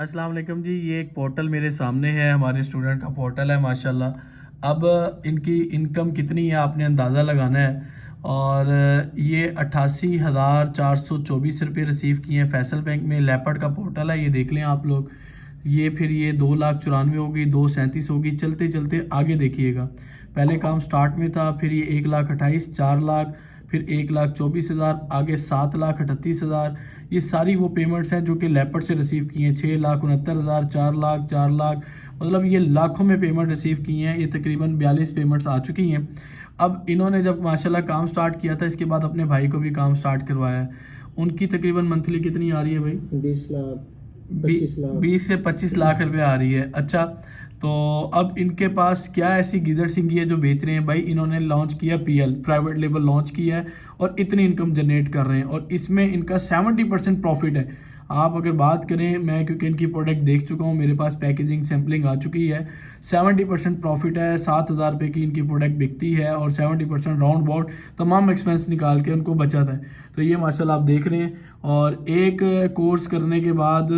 अस्सलाम वालेकुम जी। ये एक पोर्टल मेरे सामने है, हमारे स्टूडेंट का पोर्टल है माशाल्लाह। अब इनकी इनकम कितनी है आपने अंदाज़ा लगाना है। और ये 88,424 रिसीव किए हैं फैसल बैंक में। लेपर्ड का पोर्टल है, ये देख लें आप लोग। ये फिर ये 2,94,000 होगी, 237 होगी, चलते चलते आगे देखिएगा। पहले काम स्टार्ट में था, फिर ये 1,28,000, 4,00,000, फिर 1,24,000, आगे 7,38,000। ये सारी वो पेमेंट्स हैं जो कि लेपर्ड से रिसीव की हैं। 6,69,000, 4,00,000, 4,00,000, मतलब ये लाखों में पेमेंट रिसीव की हैं। ये तकरीबन 42 पेमेंट्स आ चुकी हैं। अब इन्होंने जब माशाल्लाह काम स्टार्ट किया था, इसके बाद अपने भाई को भी काम स्टार्ट करवाया है। उनकी तकरीबन मंथली कितनी आ रही है भाई? 20 लाख 25 लाख। 20 से 25 लाख रुपए आ रही है। अच्छा, तो अब इनके पास क्या ऐसी गिदड़ सिंगी है जो बेच रहे हैं भाई? इन्होंने लॉन्च किया पीएल, प्राइवेट लेबल लॉन्च किया है, और इतनी इनकम जनरेट कर रहे हैं, और इसमें इनका 70% प्रॉफिट है। आप अगर बात करें, मैं क्योंकि इनकी प्रोडक्ट देख चुका हूँ, मेरे पास पैकेजिंग सैम्पलिंग आ चुकी है। 70% प्रॉफिट है। 7,000 रुपये की इनकी प्रोडक्ट बिकती है, और 70% राउंड अबाउट तमाम एक्सपेंस निकाल के उनको बचत है। तो ये माशाल्लाह आप देख रहे हैं। और एक कोर्स करने के बाद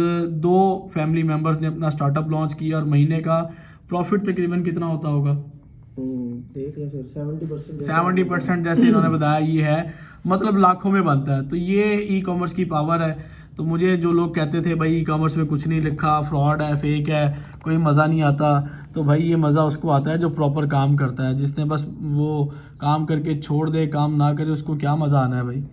2 फैमिली मेम्बर्स ने अपना स्टार्टअप लॉन्च किया, और महीने का प्रॉफिट तकरीबन कितना होता होगा? देख लो सर, 70%। 70% जैसे इन्होंने बताया ये है, मतलब लाखों में बनता है। तो ये ई कॉमर्स की पावर है। तो मुझे जो लोग कहते थे भाई ई कॉमर्स में कुछ नहीं लिखा, फ्रॉड है, फेक है, कोई मज़ा नहीं आता, तो भाई ये मज़ा उसको आता है जो प्रॉपर काम करता है। जिसने बस वो काम करके छोड़ दे, काम ना करे, उसको क्या मज़ा आना है भाई।